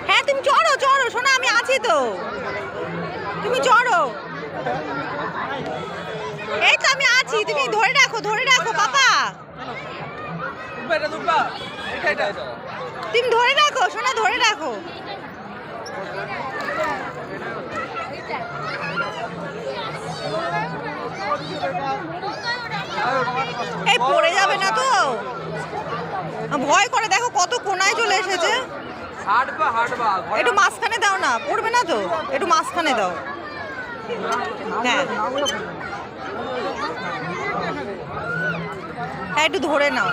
হ্যাঁ তুমি চড়ো চড়ো শোনা, আমি আছি তো, তুমি চড়ো। এই তো আমি আছি, তুমি ধরে রাখো পাপা, তুমি ধরে রাখো সোনা, ধরে রাখো। এই পড়ে যাবে না তো? ভয় করে, দেখো কত কোনায় চলে এসেছে। একটু মাঝখানে দাও না, পড়বে না তো, একটু মাঝখানে দাও। হ্যাঁ হ্যাঁ একটু ধরে নাও।